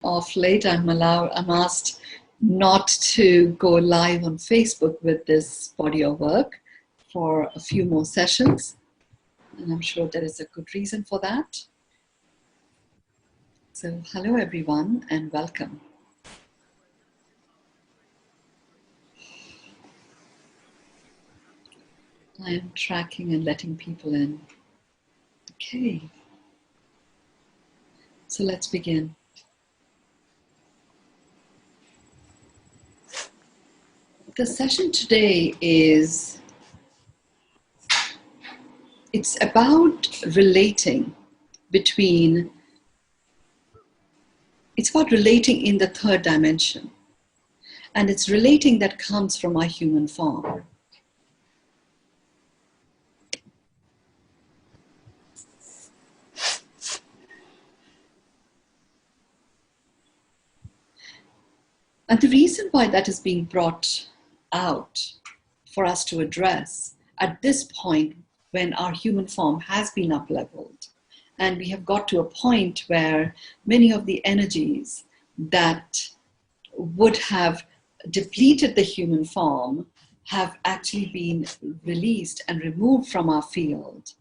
Of late, I'm asked not to go live on Facebook with this body of work for a few more sessions. And I'm sure there is a good reason for that. So hello everyone and welcome. I am tracking and letting people in. Okay. So let's begin. The session today it's about relating it's about relating in the third dimension. And it's relating that comes from our human form. And the reason why that is being brought out for us to address at this point when our human form has been up-leveled and we have got to a point where many of the energies that would have depleted the human form have actually been released and removed from our field.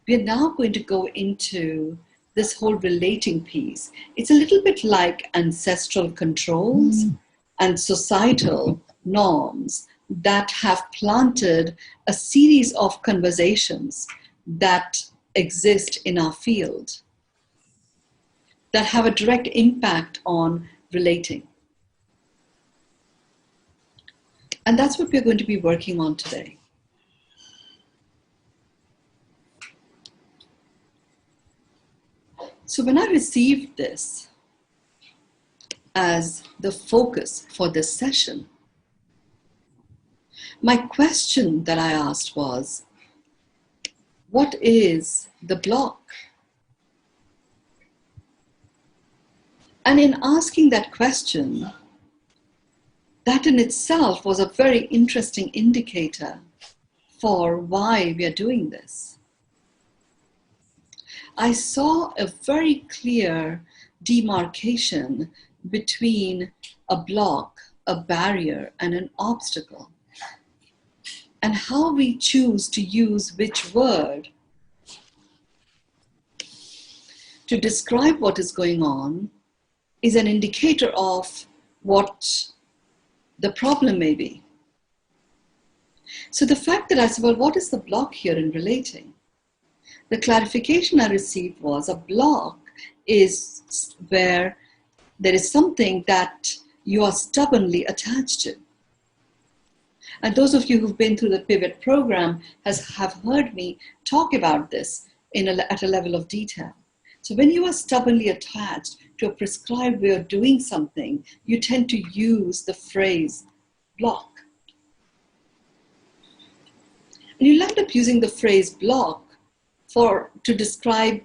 We are now going to go into this whole relating piece. It's a little bit like ancestral controls and societal norms that have planted a series of conversations that exist in our field that have a direct impact on relating. And that's what we're going to be working on today. So when I received this as the focus for this session, my question that I asked was, what is the block? And in asking that question, that in itself was a very interesting indicator for why we are doing this. I saw a very clear demarcation between a block, a barrier, and an obstacle. And how we choose to use which word to describe what is going on is an indicator of what the problem may be. So the fact that I said, well, what is the block here in relating? The clarification I received was a block is where there is something that you are stubbornly attached to. And those of you who've been through the Pivot program have heard me talk about this at a level of detail. So when you are stubbornly attached to a prescribed way of doing something, you tend to use the phrase block. And you'll end up using the phrase block to describe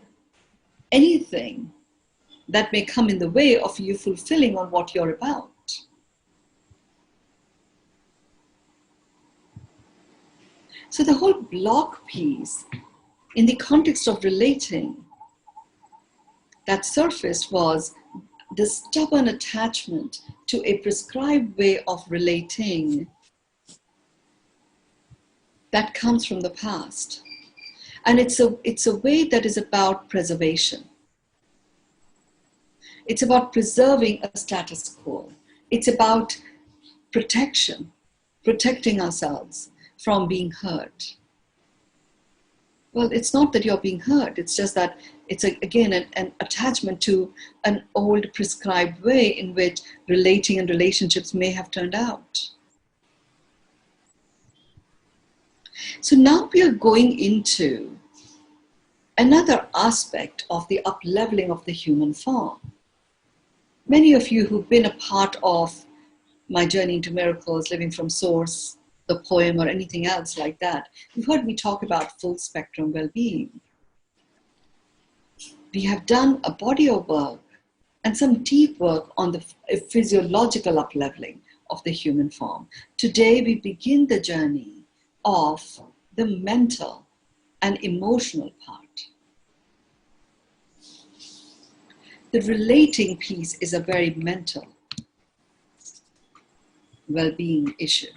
anything that may come in the way of you fulfilling on what you're about. So the whole block piece, in the context of relating, that surfaced was the stubborn attachment to a prescribed way of relating that comes from the past. And it's a way that is about preservation. It's about preserving a status quo. It's about protection, protecting ourselves from being hurt. Well, it's not that you're being hurt. It's just that it's, again, an attachment to an old prescribed way in which relating and relationships may have turned out. So now we are going into another aspect of the up-leveling of the human form. Many of you who've been a part of my journey into miracles, living from source, the poem, or anything else like that, you've heard me talk about full spectrum well-being. We have done a body of work and some deep work on the physiological up-leveling of the human form. Today we begin the journey of the mental and emotional part. The relating piece is a very mental well-being issue.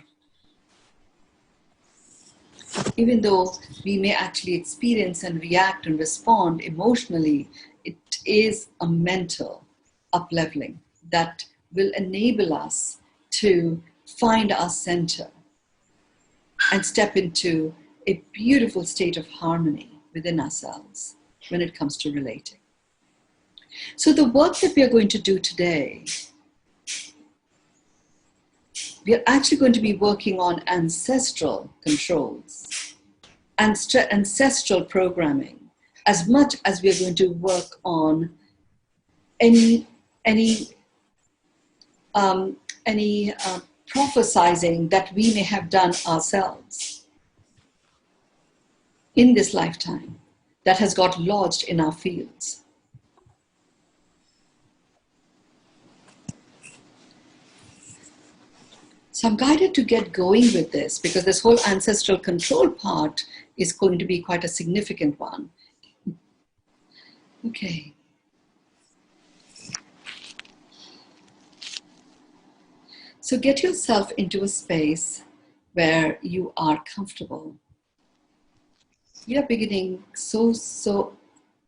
Even though we may actually experience and react and respond emotionally, it is a mental upleveling that will enable us to find our center and step into a beautiful state of harmony within ourselves when it comes to relating. So the work that we are going to do today, we are actually going to be working on ancestral controls, ancestral programming, as much as we are going to work on any prophesizing that we may have done ourselves in this lifetime that has got lodged in our fields. So I'm guided to get going with this because this whole ancestral control part is going to be quite a significant one. Okay. So get yourself into a space where you are comfortable. We are beginning so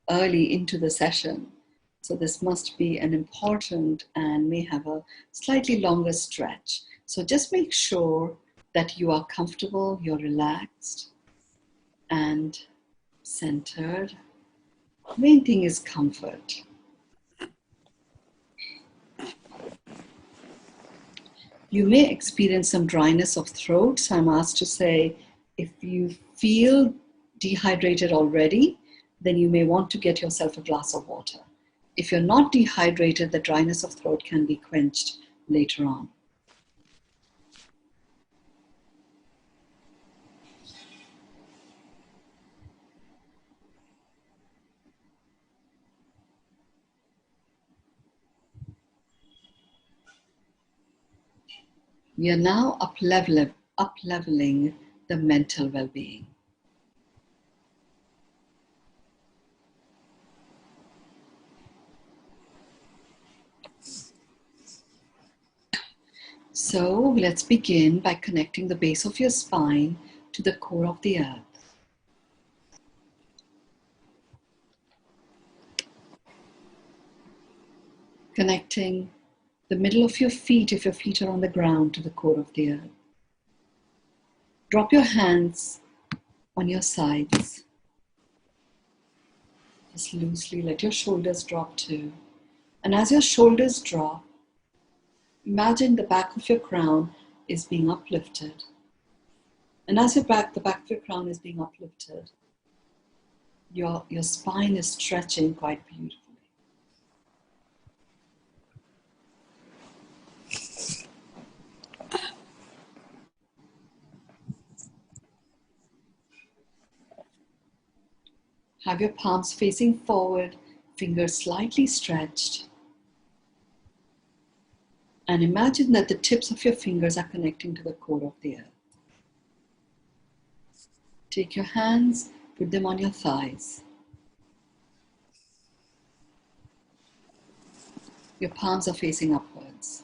early into the session. So this must be an important and may have a slightly longer stretch. So just make sure that you are comfortable, you're relaxed and centered. Main thing is comfort. You may experience some dryness of throat. So I'm asked to say, if you feel dehydrated already, then you may want to get yourself a glass of water. If you're not dehydrated, the dryness of throat can be quenched later on. We are now up-leveling the mental well-being. So let's begin by connecting the base of your spine to the core of the earth. Connecting the middle of your feet, if your feet are on the ground, to the core of the earth. Drop your hands on your sides. Just loosely let your shoulders drop too. And as your shoulders drop, imagine the back of your crown is being uplifted. And as the back of your crown is being uplifted, your spine is stretching quite beautifully. Have your palms facing forward, fingers slightly stretched. And imagine that the tips of your fingers are connecting to the core of the earth. Take your hands, put them on your thighs. Your palms are facing upwards.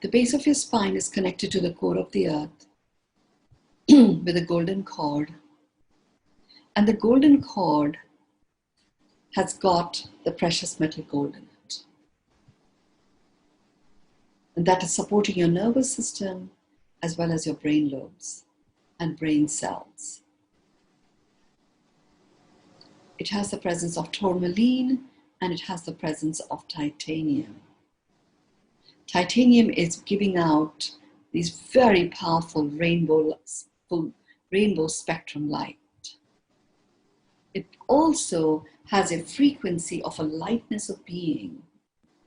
The base of your spine is connected to the core of the earth with a golden cord. And the golden cord has got the precious metal gold in it. And that is supporting your nervous system as well as your brain lobes and brain cells. It has the presence of tourmaline and it has the presence of titanium. Titanium is giving out these very powerful rainbow spectrum light. It also has a frequency of a lightness of being,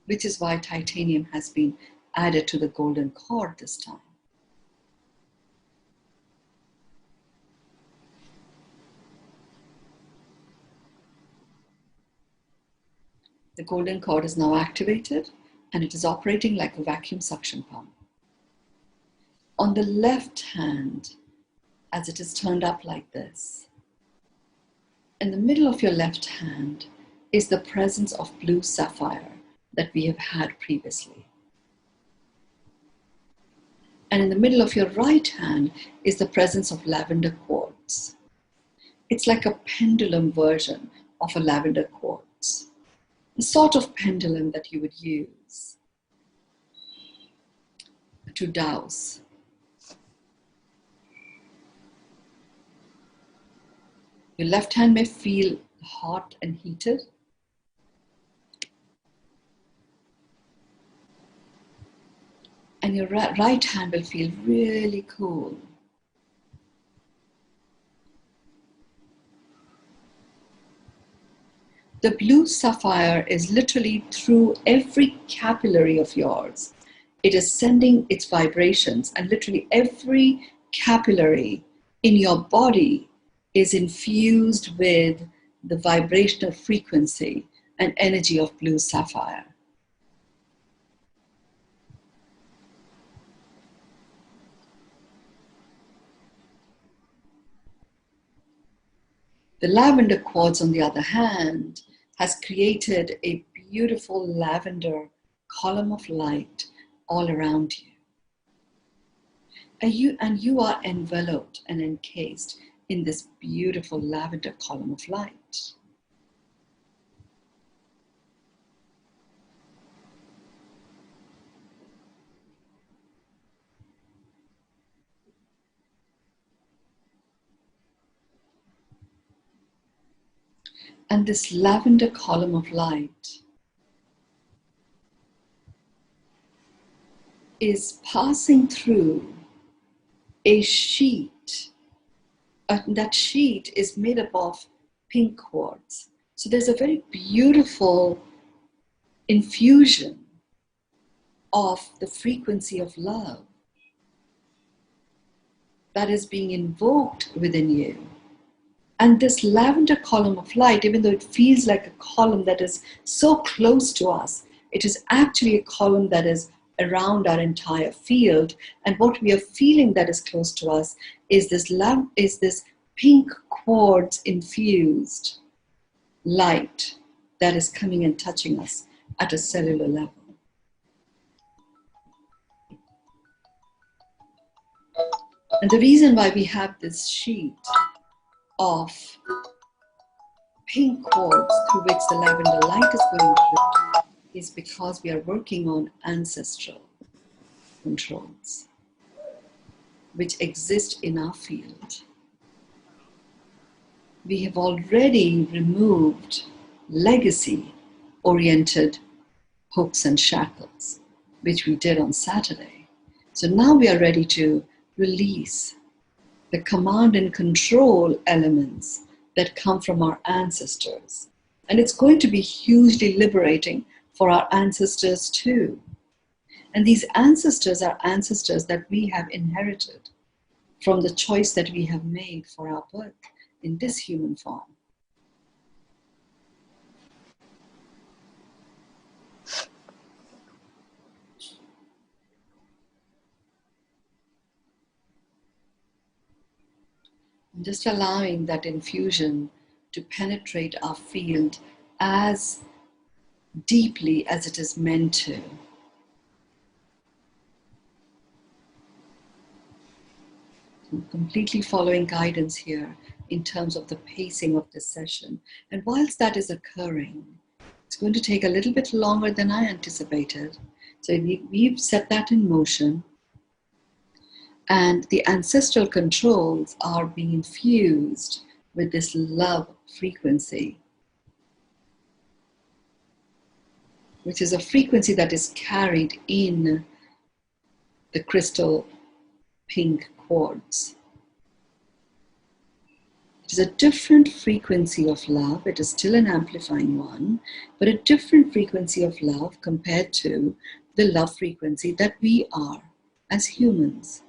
which is why titanium has been added to the golden cord this time. The golden cord is now activated and it is operating like a vacuum suction pump. On the left hand, as it is turned up like this, in the middle of your left hand, is the presence of blue sapphire that we have had previously. And in the middle of your right hand is the presence of lavender quartz. It's like a pendulum version of a lavender quartz, the sort of pendulum that you would use to dowse. Your left hand may feel hot and heated. And your right hand will feel really cool. The blue sapphire is literally through every capillary of yours. It is sending its vibrations, and literally every capillary in your body is infused with the vibrational frequency and energy of blue sapphire. The lavender quartz, on the other hand, has created a beautiful lavender column of light all around you. And you are enveloped and encased in this beautiful lavender column of light. And this lavender column of light is passing through a sheet. That sheet is made up of pink quartz. So there's a very beautiful infusion of the frequency of love that is being invoked within you. And this lavender column of light, even though it feels like a column that is so close to us, it is actually a column that is around our entire field. And what we are feeling that is close to us is this pink quartz infused light that is coming and touching us at a cellular level. And the reason why we have this sheet of pink quartz through which the lavender light is going through is because we are working on ancestral controls which exist in our field. We have already removed legacy-oriented hooks and shackles, which we did on Saturday. So now we are ready to release the command and control elements that come from our ancestors. And it's going to be hugely liberating for our ancestors too. And these ancestors are ancestors that we have inherited from the choice that we have made for our birth in this human form. Just allowing that infusion to penetrate our field as deeply as it is meant to. I'm completely following guidance here in terms of the pacing of this session. And whilst that is occurring, it's going to take a little bit longer than I anticipated. So we've set that in motion. And the ancestral controls are being infused with this love frequency, which is a frequency that is carried in the crystal pink quartz. It is a different frequency of love. It is still an amplifying one, but a different frequency of love compared to the love frequency that we are as humans.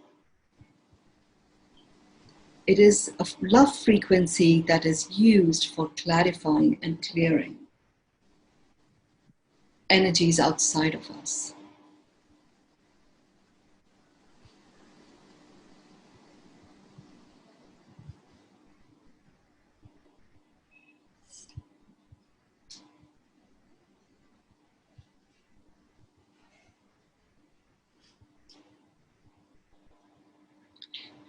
It is a love frequency that is used for clarifying and clearing energies outside of us.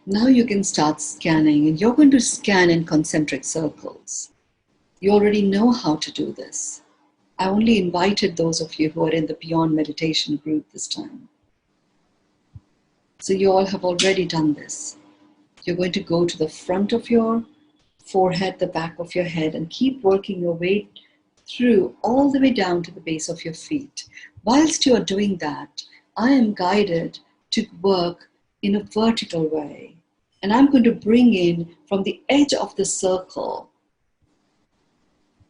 Now you can start scanning, and you're going to scan in concentric circles. You already know how to do this. I only invited those of you who are in the Beyond Meditation group this time. So you all have already done this. You're going to go to the front of your forehead, the back of your head, and keep working your way through all the way down to the base of your feet. Whilst you are doing that, I am guided to work in a vertical way. And I'm going to bring in from the edge of the circle,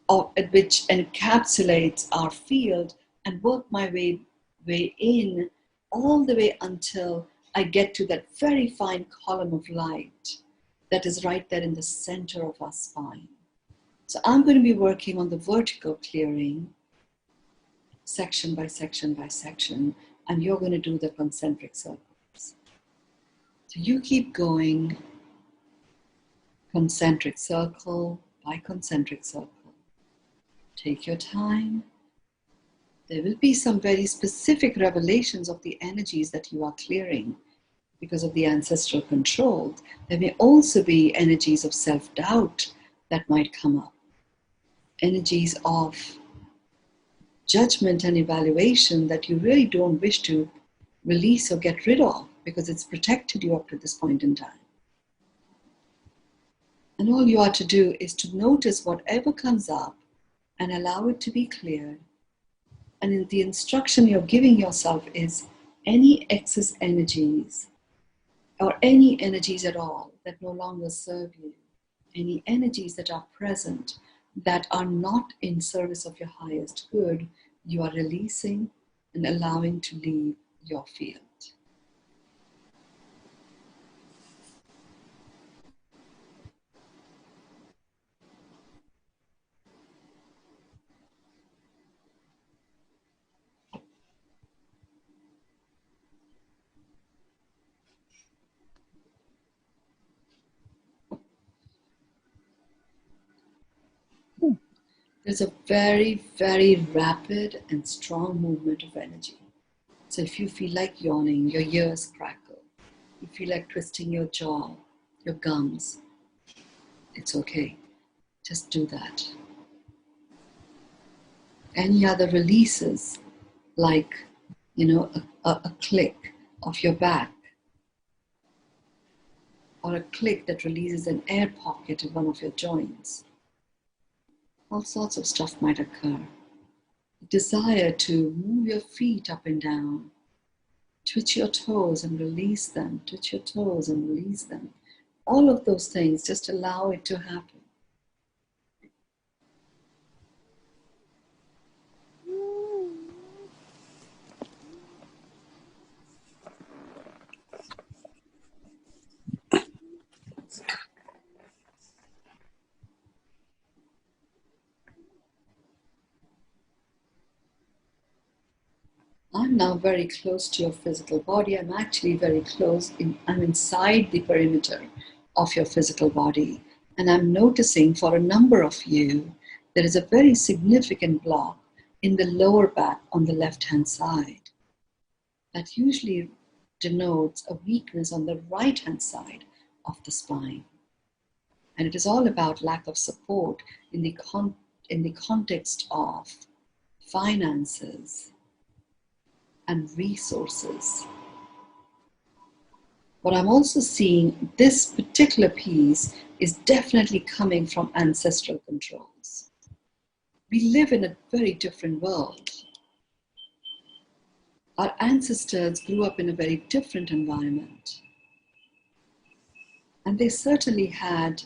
which encapsulates our field, and work my way in all the way until I get to that very fine column of light that is right there in the center of our spine. So I'm going to be working on the vertical clearing, section by section by section, and you're going to do the concentric circles. So you keep going, concentric circle by concentric circle. Take your time. There will be some very specific revelations of the energies that you are clearing because of the ancestral control. There may also be energies of self-doubt that might come up. Energies of judgment and evaluation that you really don't wish to release or get rid of because it's protected you up to this point in time. And all you are to do is to notice whatever comes up and allow it to be cleared. And the instruction you're giving yourself is any excess energies or any energies at all that no longer serve you, any energies that are present that are not in service of your highest good, you are releasing and allowing to leave your field. There's a very, very rapid and strong movement of energy. So if you feel like yawning, your ears crackle, you feel like twisting your jaw, your gums, it's okay. Just do that. Any other releases, like, a click of your back, or a click that releases an air pocket in one of your joints. All sorts of stuff might occur. Desire to move your feet up and down, twitch your toes and release them, twitch your toes and release them. All of those things, just allow it to happen. I'm now very close to your physical body. I'm actually very close. I'm inside the perimeter of your physical body. And I'm noticing for a number of you, there is a very significant block in the lower back on the left-hand side. That usually denotes a weakness on the right-hand side of the spine. And it is all about lack of support in the context of finances and resources. What I'm also seeing, this particular piece is definitely coming from ancestral controls. We live in a very different world. Our ancestors grew up in a very different environment. And they certainly had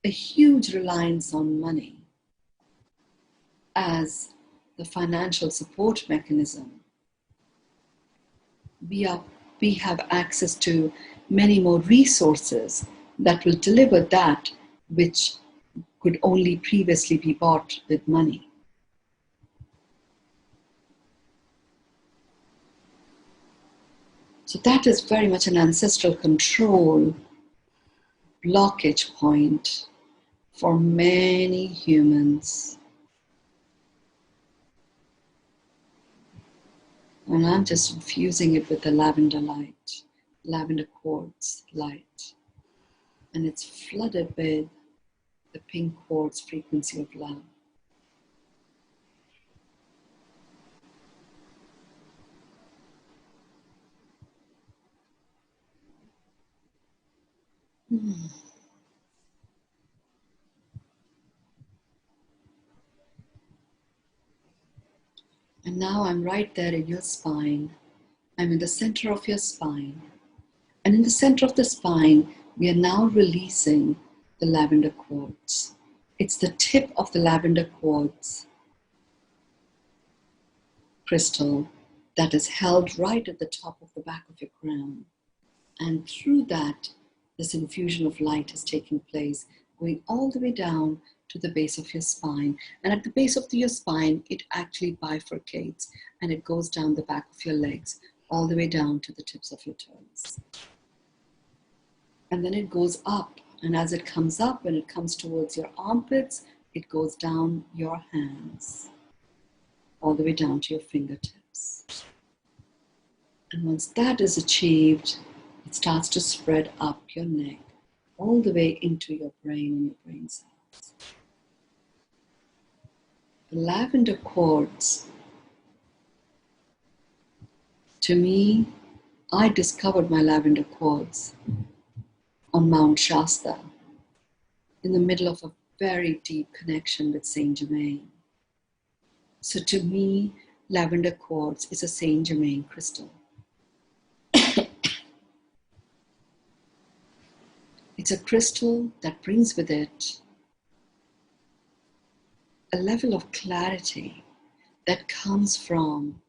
a huge reliance on money as the financial support mechanism. We have access to many more resources that will deliver that which could only previously be bought with money. So that is very much an ancestral control blockage point for many humans. And I'm just infusing it with the lavender light. lavender quartz light, and it's flooded with the pink quartz frequency of love. And now I'm right there in your spine. I'm in the center of your spine. And in the center of the spine, we are now releasing the lavender quartz. It's the tip of the lavender quartz crystal that is held right at the top of the back of your crown. And through that, this infusion of light is taking place, going all the way down to the base of your spine. And at the base of your spine, it actually bifurcates and it goes down the back of your legs, all the way down to the tips of your toes. And then it goes up. And as it comes up, when it comes towards your armpits, it goes down your hands, all the way down to your fingertips. And once that is achieved, it starts to spread up your neck, all the way into your brain and your brain cells. The lavender quartz, to me, I discovered my lavender quartz on Mount Shasta, in the middle of a very deep connection with Saint Germain. So to me, lavender quartz is a Saint Germain crystal. It's a crystal that brings with it a level of clarity that comes from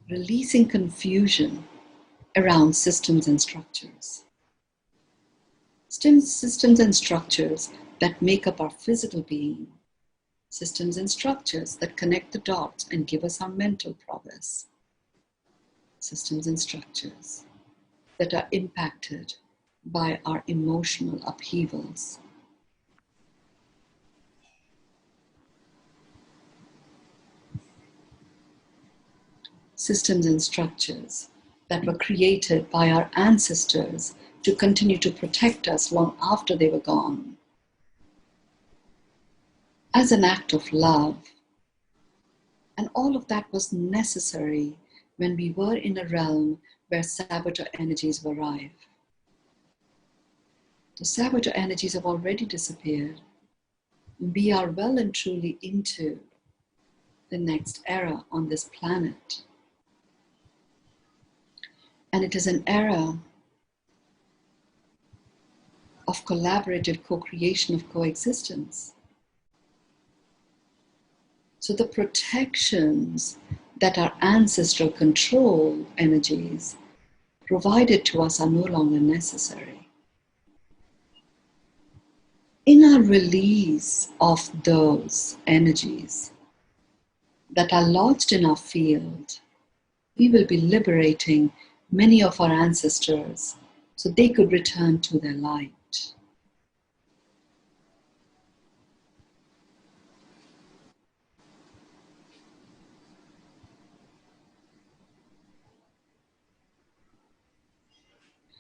releasing confusion around systems and structures. Systems and structures that make up our physical being. Systems and structures that connect the dots and give us our mental prowess. Systems and structures that are impacted by our emotional upheavals. Systems and structures that were created by our ancestors to continue to protect us long after they were gone. As an act of love. And all of that was necessary when we were in a realm where saboteur energies were rife. The saboteur energies have already disappeared. We are well and truly into the next era on this planet. And it is an era of collaborative co-creation of coexistence. So the protections that our ancestral control energies provided to us are no longer necessary. In our release of those energies that are lodged in our field, we will be liberating many of our ancestors so they could return to their light.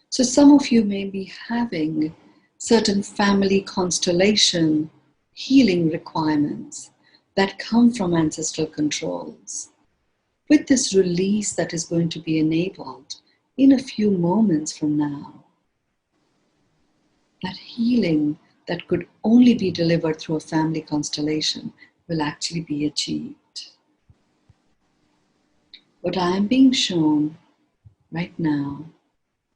So some of you may be having certain family constellation healing requirements that come from ancestral controls. With this release that is going to be enabled in a few moments from now, that healing that could only be delivered through a family constellation will actually be achieved. What I am being shown right now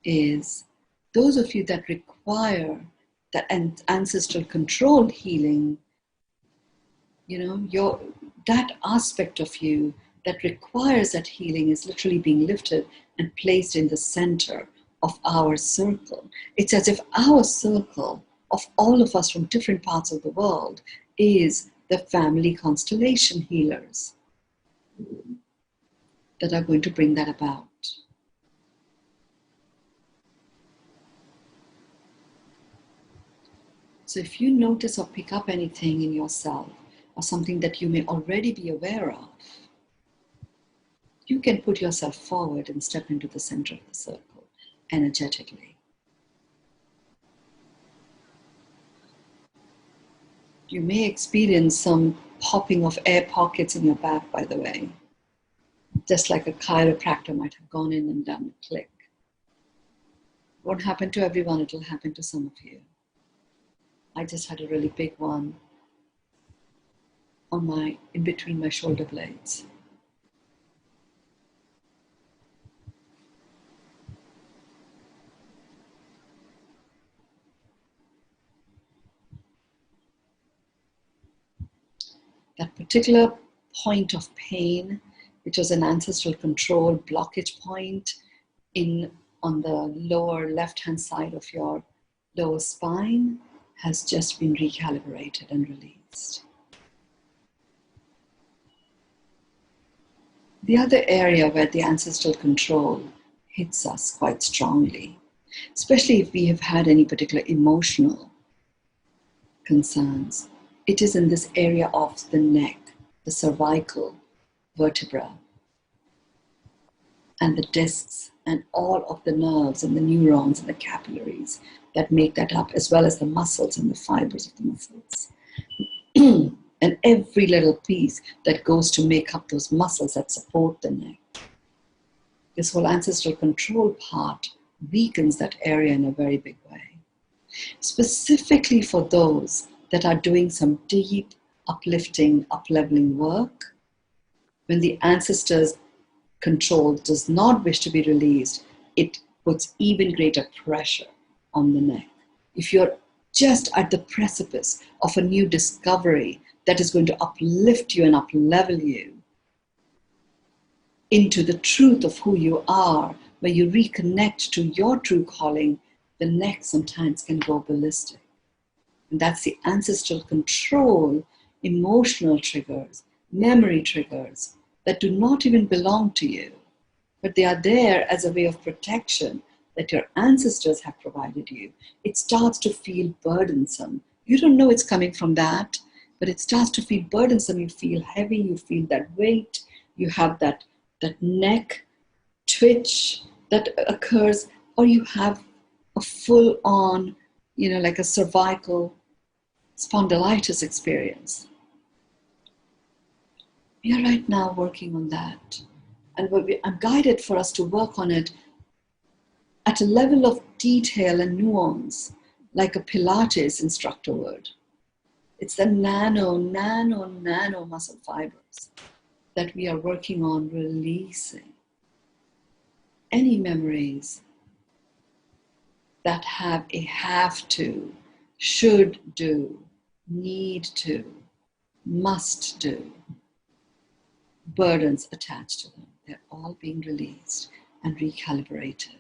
is those of you that require that ancestral control healing, that aspect of you that requires that healing is literally being lifted and placed in the center of our circle. It's as if our circle of all of us from different parts of the world is the family constellation healers that are going to bring that about. So if you notice or pick up anything in yourself or something that you may already be aware of, you can put yourself forward and step into the center of the circle energetically. You may experience some popping of air pockets in your back, by the way, just like a chiropractor might have gone in and done a click. Won't happen to everyone, it'll happen to some of you. I just had a really big one on in between my shoulder blades. That particular point of pain, which was an ancestral control blockage point on the lower left-hand side of your lower spine, has just been recalibrated and released. The other area where the ancestral control hits us quite strongly, especially if we have had any particular emotional concerns, it is in this area of the neck, the cervical vertebra, and the discs, and all of the nerves and the neurons and the capillaries that make that up, as well as the muscles and the fibers of the muscles. And every little piece that goes to make up those muscles that support the neck. This whole ancestral control part weakens that area in a very big way. Specifically for those that are doing some deep, uplifting, upleveling work, when the ancestors' control does not wish to be released, it puts even greater pressure on the neck. If you're just at the precipice of a new discovery that is going to uplift you and uplevel you into the truth of who you are, where you reconnect to your true calling, the neck sometimes can go ballistic. And that's the ancestral control, emotional triggers, memory triggers that do not even belong to you, but they are there as a way of protection that your ancestors have provided you. It starts to feel burdensome. You don't know it's coming from that, but it starts to feel burdensome. You feel heavy, you feel that weight, you have that neck twitch that occurs, or you have a full-on, like a cervical spondylitis experience. We are right now working on that. And I'm guided for us to work on it at a level of detail and nuance, like a Pilates instructor would. It's the nano muscle fibers that we are working on releasing. Any memories that have a have to, should do, need to, must do, burdens attached to them. They're all being released and recalibrated.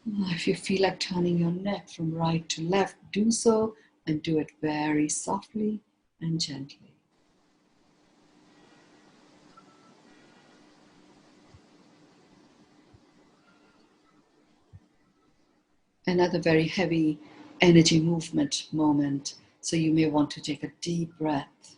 If you feel like turning your neck from right to left, do so, and do it very softly and gently. Another very heavy energy movement moment, so you may want to take a deep breath.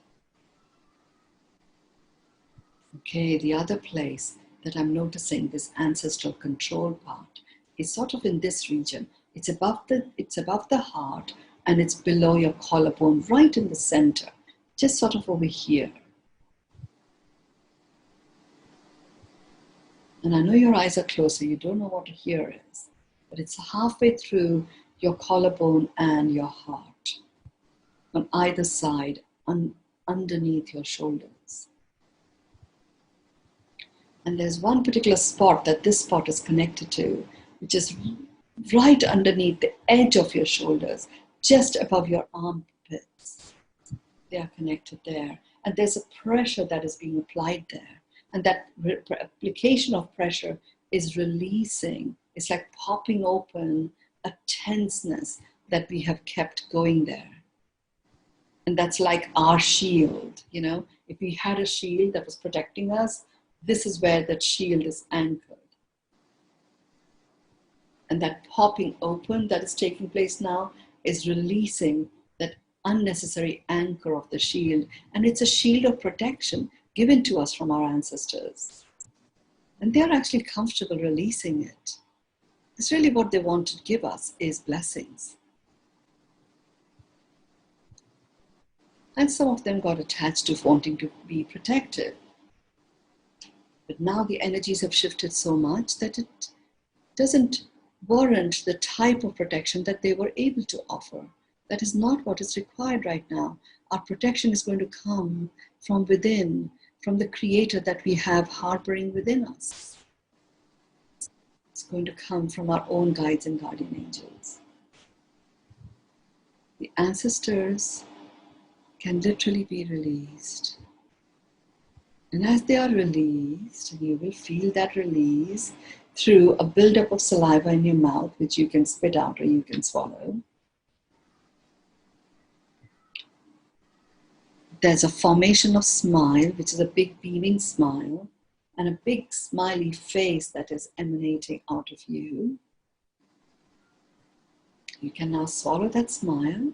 Okay, the other place that I'm noticing this ancestral control part is sort of in this region. It's above the heart, and it's below your collarbone, right in the center, just sort of over here. And I know your eyes are closed, so you don't know what here is, but it's halfway through your collarbone and your heart, on either side, underneath your shoulders. And there's one particular spot that this spot is connected to, which is right underneath the edge of your shoulders, just above your armpits. They are connected there. And there's a pressure that is being applied there. And that application of pressure is releasing. It's like popping open a tenseness that we have kept going there. And that's like our shield, If we had a shield that was protecting us, this is where that shield is anchored. And that popping open that is taking place now is releasing that unnecessary anchor of the shield. And it's a shield of protection given to us from our ancestors. And they're actually comfortable releasing it. It's really what they want to give us is blessings. And some of them got attached to wanting to be protected. But now the energies have shifted so much that it doesn't warrant the type of protection that they were able to offer. That is not what is required right now. Our protection is going to come from within, from the Creator that we have harboring within us. It's going to come from our own guides and guardian angels. The ancestors can literally be released. And as they are released, you will feel that release through a buildup of saliva in your mouth, which you can spit out or you can swallow. There's a formation of smile, which is a big beaming smile, and a big smiley face that is emanating out of you. You can now swallow that smile.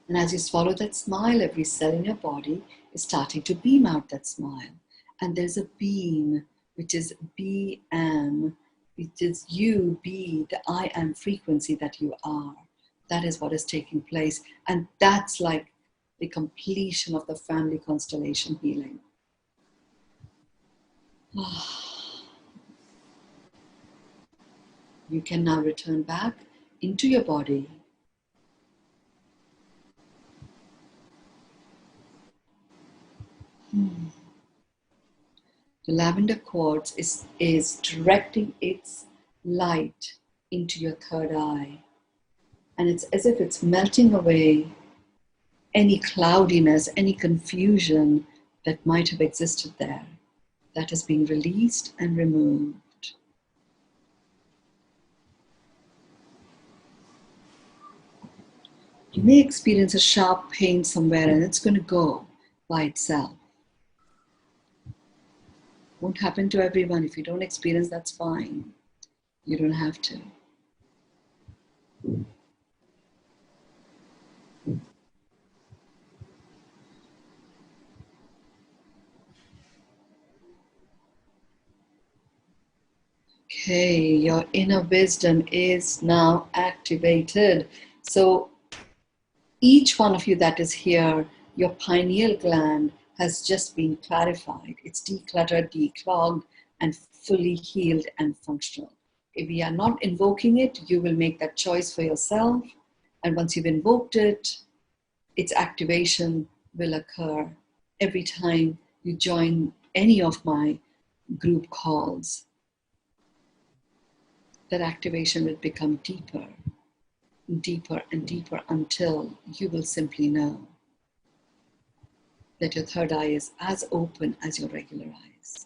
And as you swallow that smile, every cell in your body is starting to beam out that smile. And there's a beam, which is BM, which is you be the I am frequency that you are. That is what is taking place. And that's like the completion of the family constellation healing. You can now return back into your body. The lavender quartz is directing its light into your third eye. And it's as if it's melting away any cloudiness, any confusion that might have existed there. That is being released and removed. You may experience a sharp pain somewhere and it's going to go by itself. Won't happen to everyone. If you don't experience, that's fine. You don't have to. Okay, your inner wisdom is now activated. So each one of you that is here, your pineal gland has just been clarified. It's decluttered, declogged, and fully healed and functional. If we are not invoking it, you will make that choice for yourself. And once you've invoked it, its activation will occur every time you join any of my group calls. That activation will become deeper, deeper and deeper until you will simply know that your third eye is as open as your regular eyes.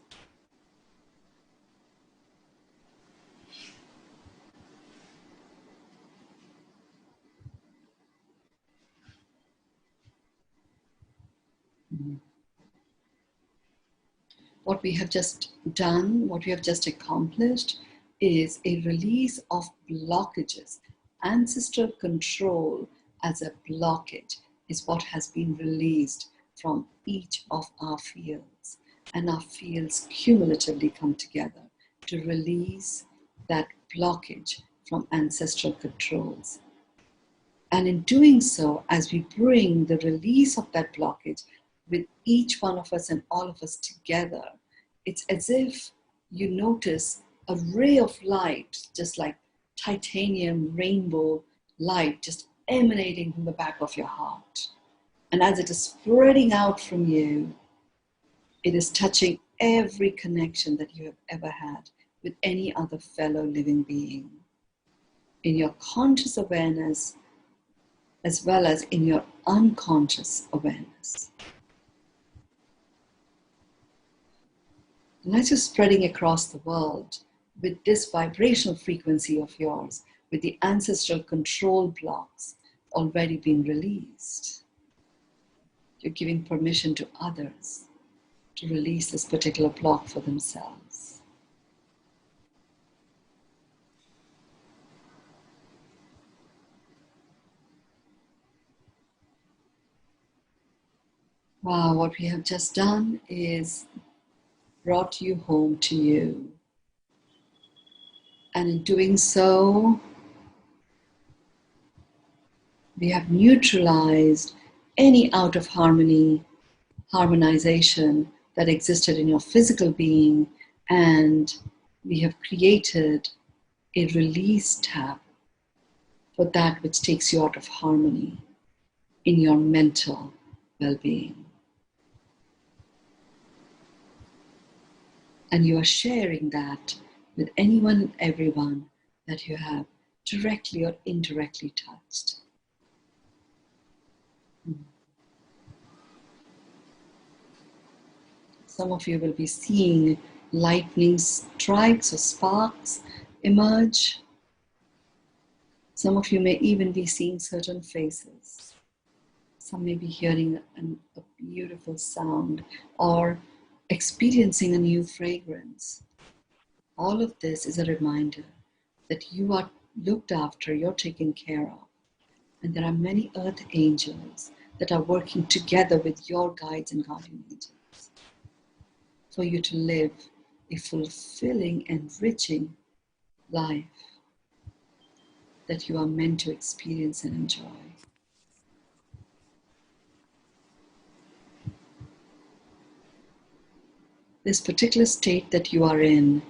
What we have just done, what we have just accomplished is a release of blockages. Ancestral control as a blockage is what has been released from each of our fields. And our fields cumulatively come together to release that blockage from ancestral controls. And in doing so, as we bring the release of that blockage with each one of us and all of us together, it's as if you notice a ray of light, just like titanium rainbow light, just emanating from the back of your heart. And as it is spreading out from you, it is touching every connection that you have ever had with any other fellow living being. In your conscious awareness, as well as in your unconscious awareness. And as you're spreading across the world with this vibrational frequency of yours, with the ancestral control blocks already being released, you're giving permission to others to release this particular block for themselves. Wow, what we have just done is brought you home to you. And in doing so, we have neutralized any out of harmonization that existed in your physical being, and we have created a release tab for that which takes you out of harmony in your mental well-being. And you are sharing that with anyone and everyone that you have directly or indirectly touched. Some of you will be seeing lightning strikes or sparks emerge. Some of you may even be seeing certain faces. Some may be hearing a beautiful sound or experiencing a new fragrance. All of this is a reminder that you are looked after, you're taken care of. And there are many earth angels that are working together with your guides and guardian angels for you to live a fulfilling, enriching life that you are meant to experience and enjoy. This particular state that you are in,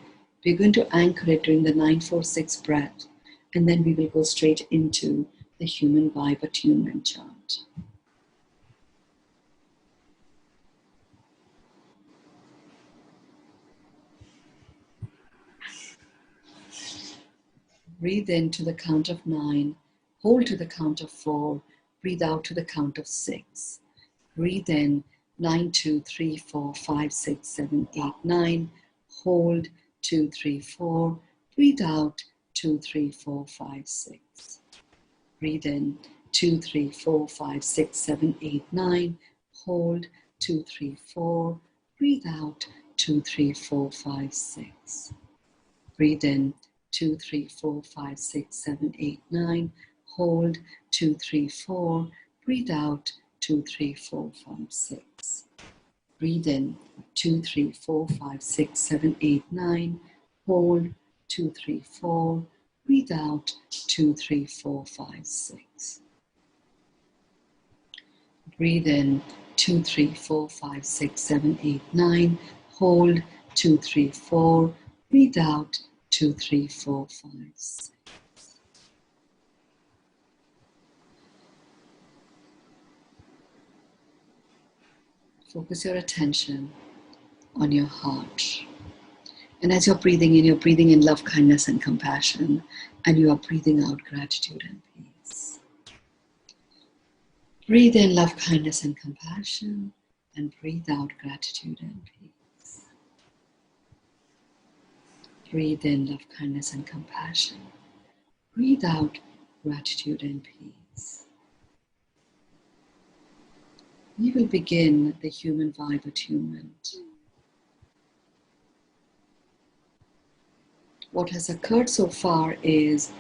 we're going to anchor it during the 9-4-6 breath, and then we will go straight into the human vibe attunement chant. Breathe in to the count of 9, hold to the count of 4, breathe out to the count of 6. Breathe in 9, 2, 3, 4, 5, 6, 7, 8, 9. Hold 2, 3, 4. Breathe out 2, 3, 4, 5, 6. Breathe in 2, 3, 4, 5, 6, 7, 8, 9. Hold 2, 3, 4. Breathe out 2, 3, 4, 5, 6. Breathe in 2, 3, 4, 5, 6, 7, 8, 9. Hold 2, 3, 4. Breathe out 2, 3, 4, 5, 6. Breathe in 2, 3, 4, 5, 6, 7, 8, 9. Hold 2, 3, 4. Breathe out 2, 3, 4, 5, 6. Breathe in 2, 3, 4, 5, 6, 7, 8, 9. Hold 2, 3, 4. Breathe out 2, 3, 4, 5, 6. Focus your attention on your heart. And as you're breathing in love, kindness, and compassion, and you are breathing out gratitude and peace. Breathe in love, kindness, and compassion, and breathe out gratitude and peace. Breathe in love, kindness, and compassion. Breathe out gratitude and peace. We will begin the human vibe attunement. What has occurred so far is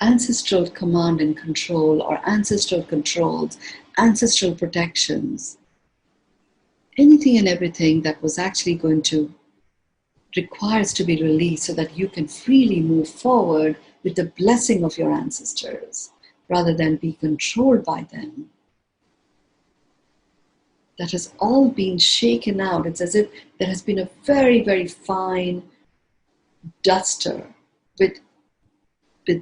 ancestral command and control, or ancestral controls, ancestral protections, anything and everything that was actually going to requires to be released so that you can freely move forward with the blessing of your ancestors rather than be controlled by them. That has all been shaken out. It's as if there has been a very, very fine duster with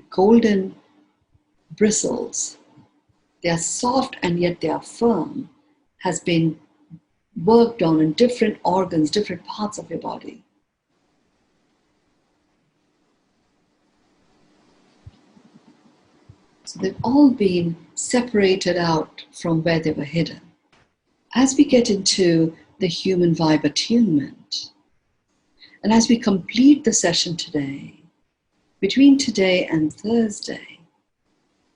golden bristles. They are soft and yet they are firm, has been worked on in different organs, different parts of your body. So they've all been separated out from where they were hidden. As we get into the human vibe attunement, and as we complete the session today, between today and Thursday,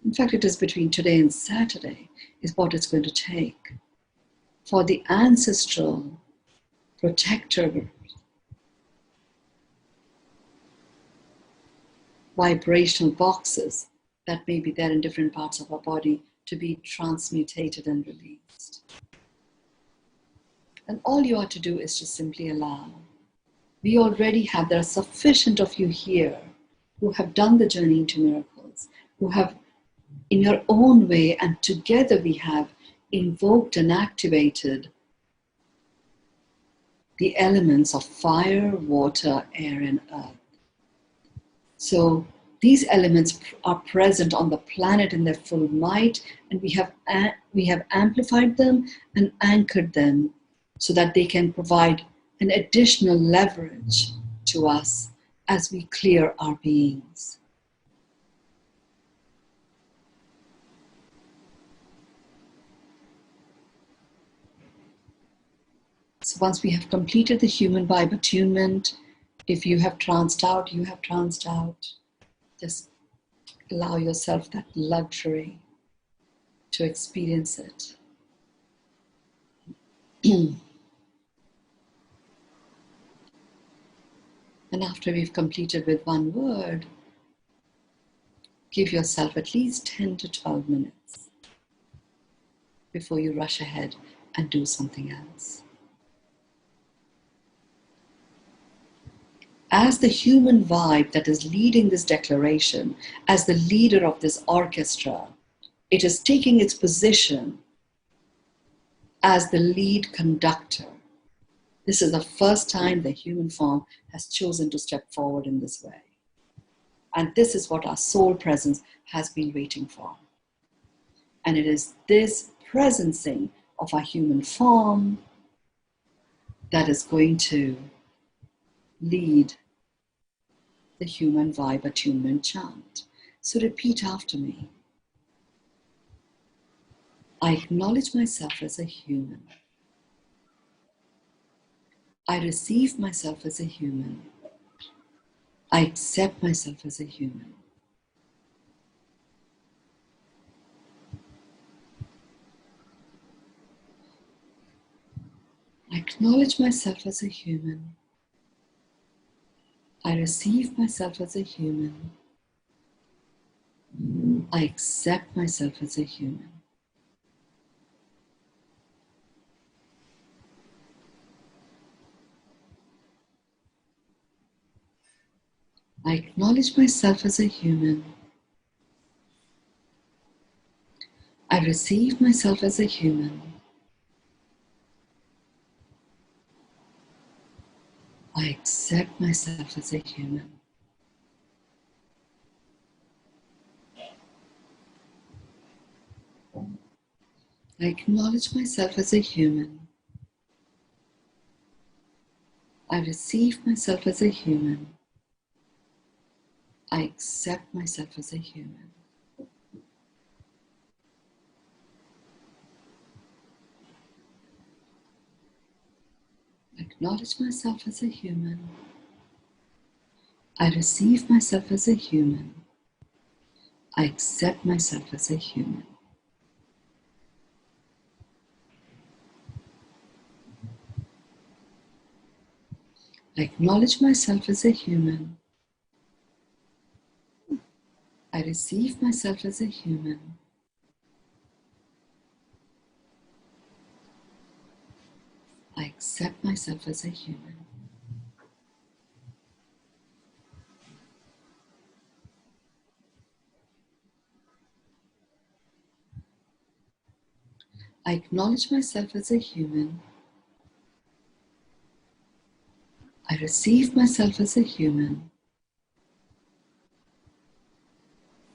in fact it is between today and Saturday, is what it's going to take for the ancestral protector vibrational boxes that may be there in different parts of our body to be transmutated and released. And all you are to do is to simply allow. We already have, there are sufficient of you here who have done the journey into miracles, who have in your own way, and together we have invoked and activated the elements of fire, water, air, and earth. So these elements are present on the planet in their full might, and we have amplified them and anchored them so that they can provide an additional leverage to us as we clear our beings. So once we have completed the human vibe attunement, if you have tranced out, you have tranced out. Just allow yourself that luxury to experience it. And after we've completed with one word, give yourself at least 10 to 12 minutes before you rush ahead and do something else. As the human vibe that is leading this declaration, as the leader of this orchestra, it is taking its position as the lead conductor. This is the first time the human form has chosen to step forward in this way. And this is what our soul presence has been waiting for. And it is this presencing of our human form that is going to lead the human vibe attunement chant. So repeat after me. I acknowledge myself as a human. I receive myself as a human. I accept myself as a human. I acknowledge myself as a human. I receive myself as a human. I accept myself as a human. I acknowledge myself as a human. I receive myself as a human. I accept myself as a human. I acknowledge myself as a human. I receive myself as a human. I accept myself as a human. I acknowledge myself as a human. I receive myself as a human. I accept myself as a human. I acknowledge myself as a human. I receive myself as a human. I accept myself as a human. I acknowledge myself as a human. I receive myself as a human.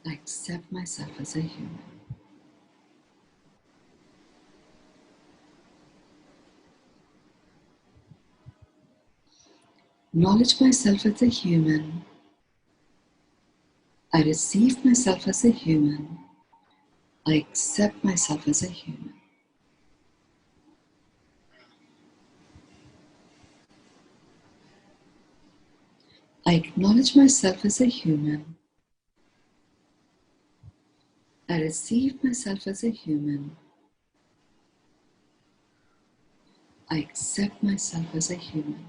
I accept myself as a human. Acknowledge myself as a human. I receive myself as a human. I accept myself as a human. I acknowledge myself as a human. I receive myself as a human. I accept myself as a human.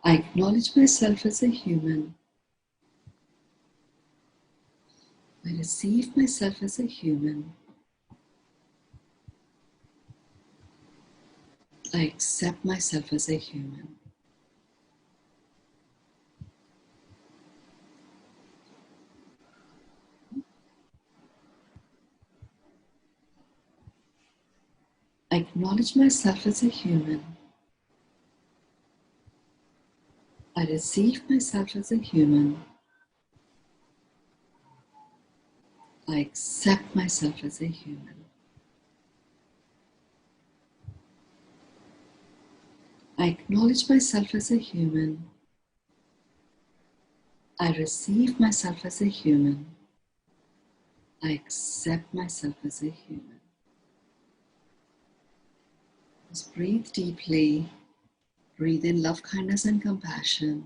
I acknowledge myself as a human. I receive myself as a human. I accept myself as a human. I acknowledge myself as a human. I receive myself as a human. I accept myself as a human. I acknowledge myself as a human. I receive myself as a human. I accept myself as a human. Just breathe deeply. Breathe in love, kindness, and compassion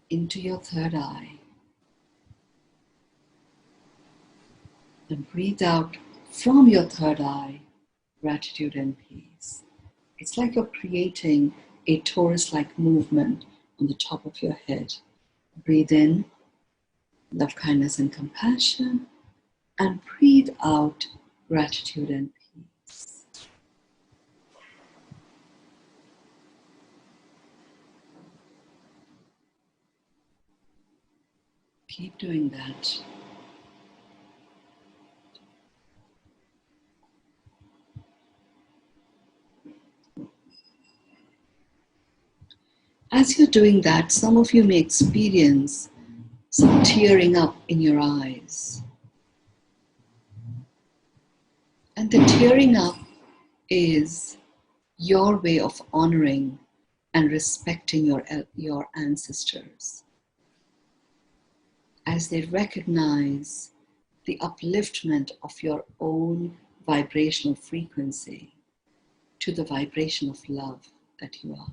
into your third eye. And breathe out from your third eye gratitude and peace. It's like you're creating a torus-like movement on the top of your head. Breathe in love, kindness, and compassion, and breathe out gratitude and peace. Keep doing that. As you're doing that, some of you may experience some tearing up in your eyes. And the tearing up is your way of honoring and respecting your ancestors as they recognize the upliftment of your own vibrational frequency to the vibration of love that you are.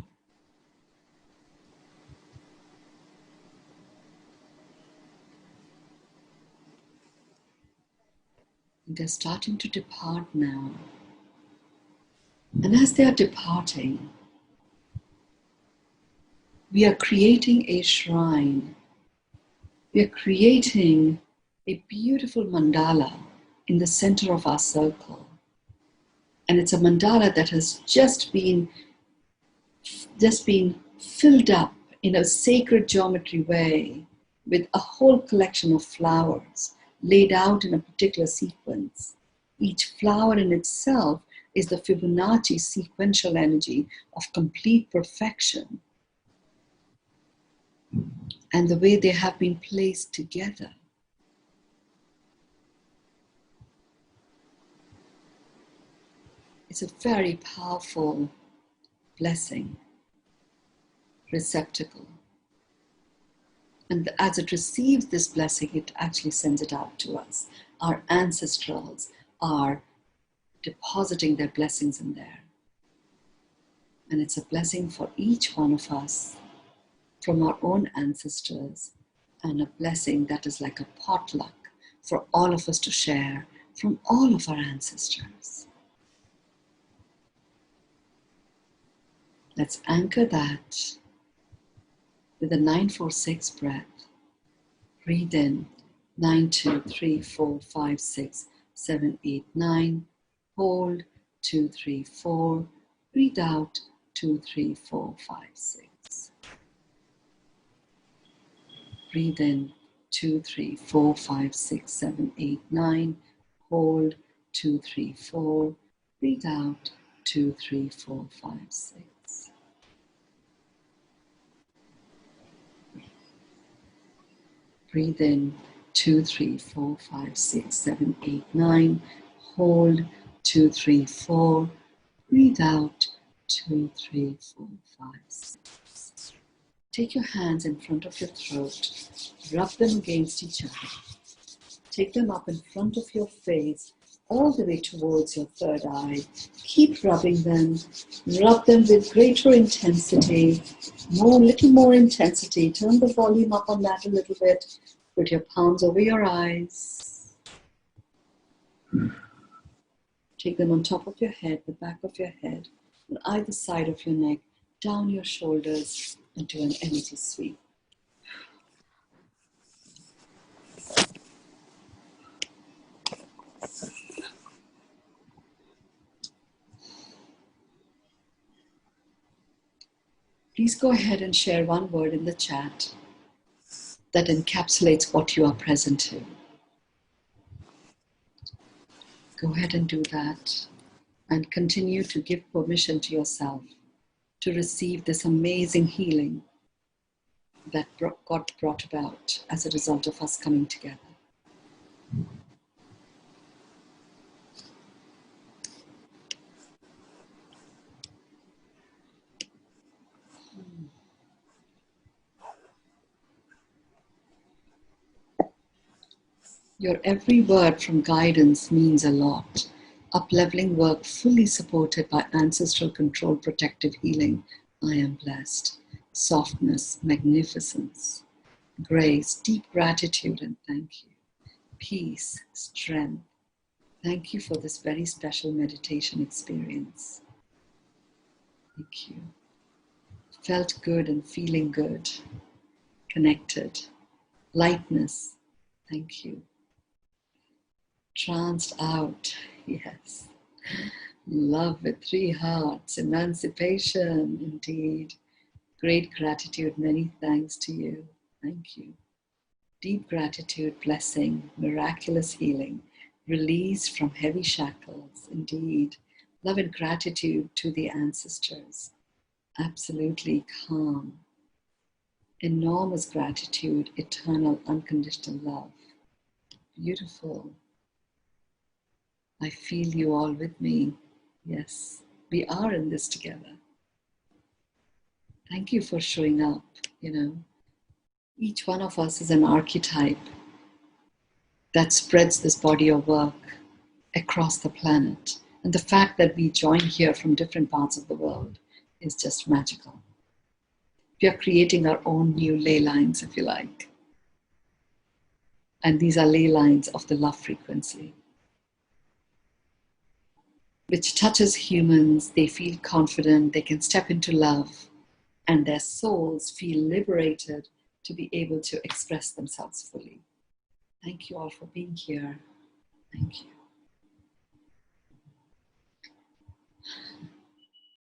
They're starting to depart now. And as they are departing, we are creating a shrine. We are creating a beautiful mandala in the center of our circle. And it's a mandala that has just been filled up in a sacred geometry way with a whole collection of flowers laid out in a particular sequence. Each flower in itself is the Fibonacci sequential energy of complete perfection. And the way they have been placed together. It's a very powerful blessing, receptacle. And as it receives this blessing, it actually sends it out to us. Our ancestrals are depositing their blessings in there. And it's a blessing for each one of us from our own ancestors, and a blessing that is like a potluck for all of us to share from all of our ancestors. Let's anchor that with a 9-4-6 breath. Breathe in 9, 2, 3, 4, 5, 6, 7, 8, 9. Hold 2, 3, 4. Breathe out 2, 3, 4, 5, 6. Breathe in 2, 3, 4, 5, 6, 7, 8, 9. Hold 2, 3, 4. Breathe out 2, 3, 4, 5, 6. Breathe in 2, 3, 4, 5, 6, 7, 8, 9. Hold 2, 3, 4. Breathe out 2, 3, 4, 5, 6. Take your hands in front of your throat. Rub them against each other. Take them up in front of your face, all the way towards your third eye. Keep rubbing them. Rub them with greater intensity, little more intensity. Turn the volume up on that a little bit. Put your palms over your eyes. Take them on top of your head, the back of your head, on either side of your neck, down your shoulders, into an empty sweep. Please go ahead and share one word in the chat that encapsulates what you are present to. Go ahead and do that and continue to give permission to yourself to receive this amazing healing that got brought about as a result of us coming together. Your every word from guidance means a lot. Upleveling work fully supported by ancestral control protective healing. I am blessed. Softness, magnificence, grace, deep gratitude, and thank you. Peace, strength. Thank you for this very special meditation experience. Thank you. Felt good and feeling good. Connected. Lightness. Thank you. Tranced out. Yes. Love with 3 hearts. Emancipation. Indeed. Great gratitude. Many thanks to you. Thank you. Deep gratitude, blessing, miraculous healing, release from heavy shackles. Indeed. Love and gratitude to the ancestors. Absolutely calm. Enormous gratitude, eternal, unconditional love. Beautiful. I feel you all with me. Yes, we are in this together. Thank you for showing up, Each one of us is an archetype that spreads this body of work across the planet. And the fact that we join here from different parts of the world is just magical. We are creating our own new ley lines, if you like. And these are ley lines of the love frequency, which touches humans. They feel confident, they can step into love, and their souls feel liberated to be able to express themselves fully. Thank you all for being here. Thank you.